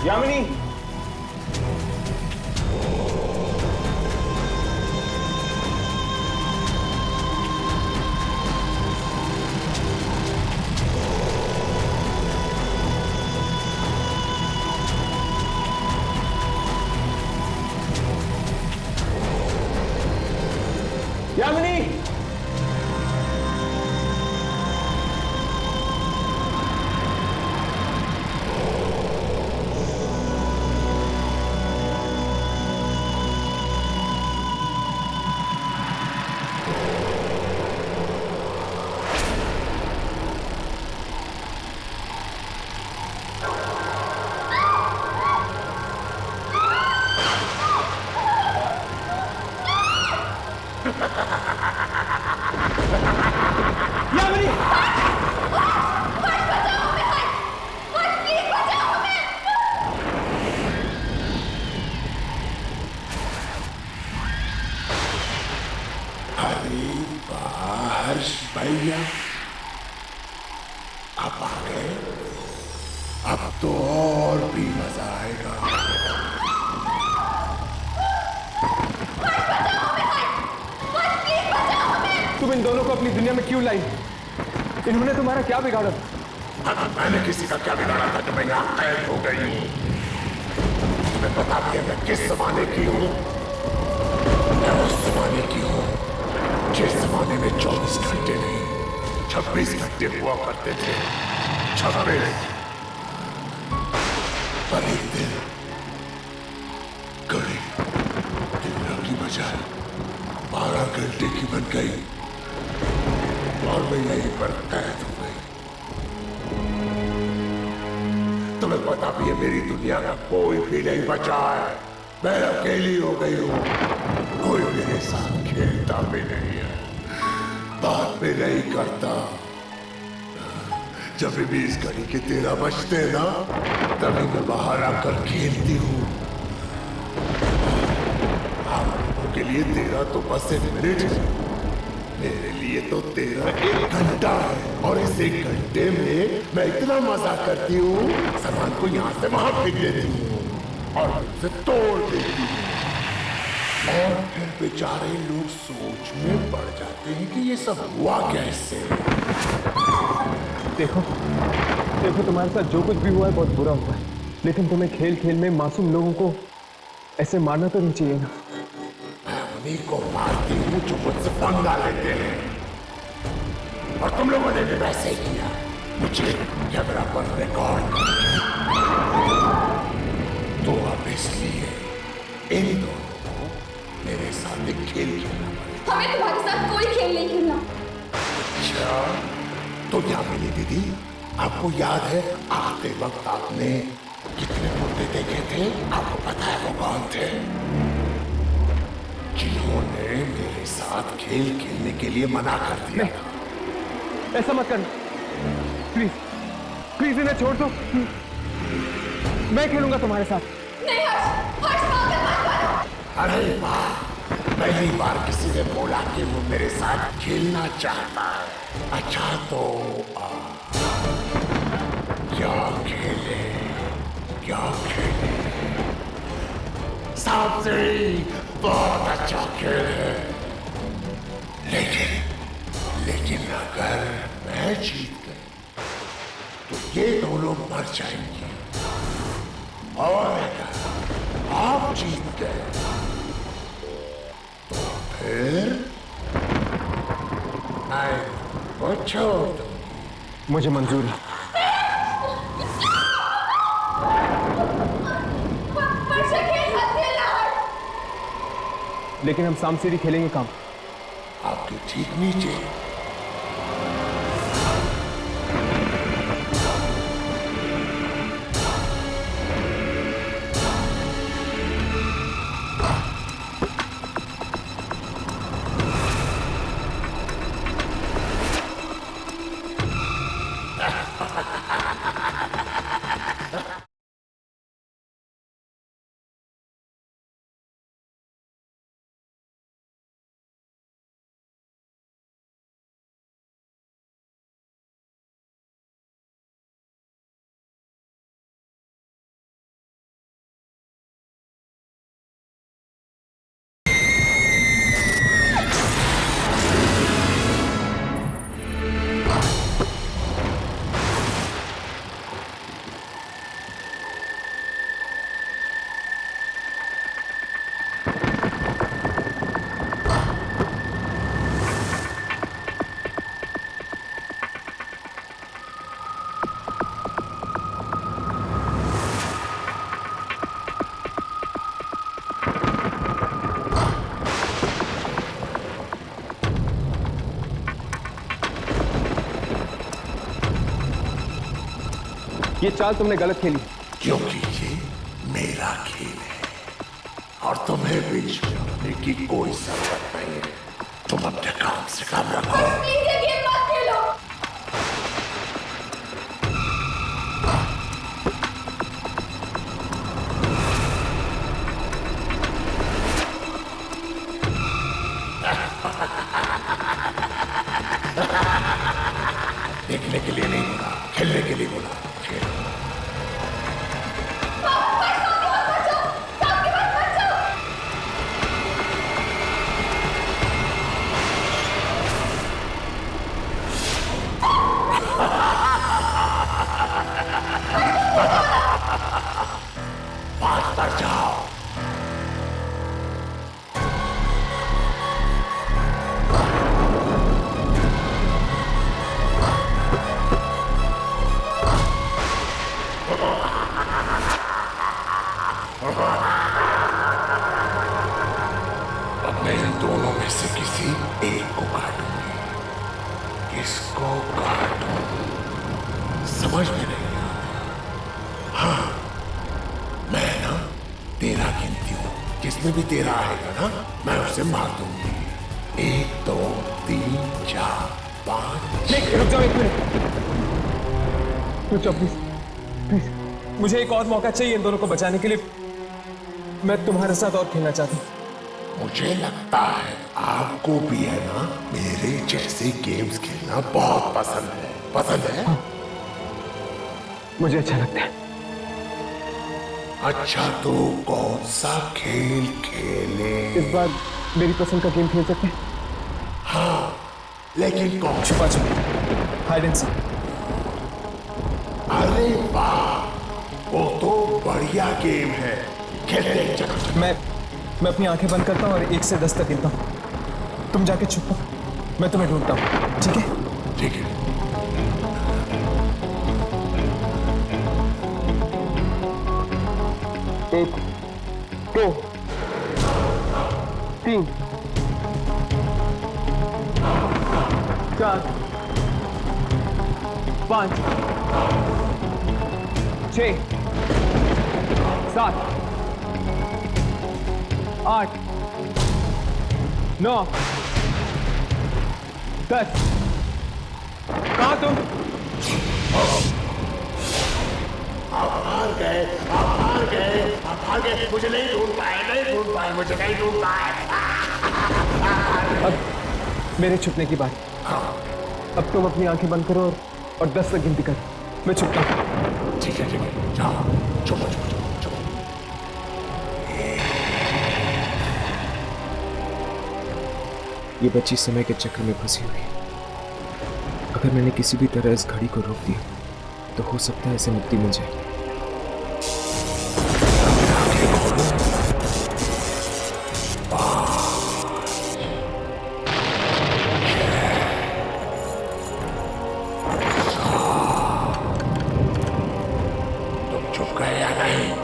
यामिनी, यामिनी, भैया अब आ गए, अब तो और भी मजा आएगा। तुम इन दोनों को अपनी दुनिया में क्यों लाई? इन्होंने तुम्हारा क्या बिगाड़ा? मैंने किसी का क्या बिगाड़ा था कि मैं यहाँ कैद हो गई हूँ? मैं बता दिया मैं किस जमाने की हूँ। मैं उस जमाने की हूँ जिस जमाने में 24 घंटे नहीं 26 घंटे हुआ करते थे। 26 पर एक दिन घड़ी दिन की बजाय 12 घंटे की बन गई और मैं यहीं पर कैद हो गई। तुम्हें पता भी है मेरी दुनिया का कोई भी नहीं बचा है। मैं अकेली हो गई हूँ, कोई मेरे साथ खेलता भी नहीं है, बात भी नहीं करता। जब भी इस घड़ी के 13 बजते ना, तभी मैं बाहर आकर खेलती हूँ। आप लोगों के लिए 13 तो बस 1 मिनट है, मेरे लिए तो 13 1 घंटा है। और इस 1 घंटे में मैं इतना मजा करती हूँ, सामान को यहाँ से वहां फेंक देती हूँ और उसे तोड़ देती हूँ। और फिर बेचारे लोग सोच में पड़ जाते हैं कि ये सब हुआ कैसे। देखो देखो, तुम्हारे साथ जो कुछ भी हुआ है बहुत बुरा हुआ है, लेकिन तुम्हें खेल खेल में मासूम लोगों को ऐसे मारना तो नहीं चाहिए ना। मैं उन्हीं को मारती हूँ जो मुझसे पंगा लेते हैं, और तुम लोगों ने भी वैसे ही किया। मुझे कैमरा पर रिकॉर्ड तो अब इसलिए इन दोनों को मेरे साथ एक खेल खेलना पड़ेगा। हमें तुम्हारे साथ कोई खेल नहीं खेलना। अच्छा, तो क्या मिली दीदी, आपको याद है आते वक्त आपने कितने मुद्दे देखे थे? आपको पता है वो कौन थे? जिन्होंने मेरे साथ खेल खेलने के लिए मना कर दिया था। ऐसा मत कर, प्लीज प्लीज इन्हें छोड़ दो, मैं खेलूंगा तुम्हारे साथ। नहीं हर्ष, हर्ष पागल मत बनो। अरे वाह, पहली बार किसी ने बोला कि वो मेरे साथ खेलना चाहता है। अच्छा तो क्या खेले, क्या खेले? सांप सीढ़ी बहुत अच्छा खेल है, लेकिन अगर मैं जीत गई तो ये दोनों मर जाएंगे, और अगर आप जीत गए तो फिर मैं को छोड़ दूंगी। मुझे मंजूर है। लेकिन हम सांप सीढ़ी खेलेंगे काम आपके ठीक नीचे। ये चाल तुमने गलत खेली, क्योंकि ये मेरा खेल है और तुम्हें बीच में आने की कोई जरूरत नहीं है। तुम अपने काम से काम रखो। प्लीज ये गेम मत खेलो। देखने के लिए नहीं बोला, खेलने के लिए बोला। खेलो। पास पर जाओ। अब मैं इन दोनों में से किसी एक को काटूंगी। किसको काटूं समझ में नहीं आता। हाँ, मैं ना 13 गिनती हूँ। जिसमें भी तेरा आएगा ना, मैं उसे मार दूंगी। 1 2 3 4 5। नहीं, रुक जाओ 1 मिनट। रुक जाओ प्लीज, प्लीज। मुझे एक और मौका चाहिए इन दोनों को बचाने के लिए। मैं तुम्हारे साथ और खेलना चाहता हूँ। मुझे लगता है आपको भी है ना मेरे जैसे गेम्स खेलना बहुत पसंद है। पसंद है? हाँ, मुझे अच्छा लगता है। अच्छा, तो कौन सा खेल खेले? इस बार मेरी पसंद का गेम खेल सकते हैं? हाँ, लेकिन कौन? छुपा छुपी, हाइड एंड सीक। अरे वाह, वो तो बढ़िया गेम है, खेलते हैं। चलो। मैं अपनी आंखें बंद करता हूँ और 1 से 10 तक गिनता हूँ। तुम जाके छुपो, मैं तुम्हें ढूंढता हूँ, ठीक है? ठीक है। 1 2 3 4 5 6 7 8 9 10। कहाँ तुम? आप हार गए, आप हार गए, आप हार गए। मुझे नहीं ढूंढ पाए, मुझे नहीं ढूंढ पाए। अब मेरे छुपने की बात। हाँ। अब तुम अपनी आंखें बंद करो और 10 तक गिनती करो। मैं छुपता हूँ। ठीक है, जाओ, छुपो छुपो छुपो छुपो। ये बच्ची समय के चक्र में फंसी हुई है। अगर मैंने किसी भी तरह इस घड़ी को रोक दिया तो हो सकता है इसे मुक्ति मिल जाए। तुम छुप गए या नहीं?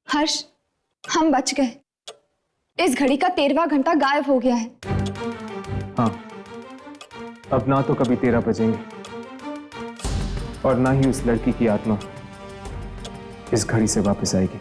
हर्ष, हम बच गए। इस घड़ी का 13वां घंटा गायब हो गया है। हाँ, अब ना तो कभी 13 बजेंगे और ना ही उस लड़की की आत्मा इस घड़ी से वापस आएगी।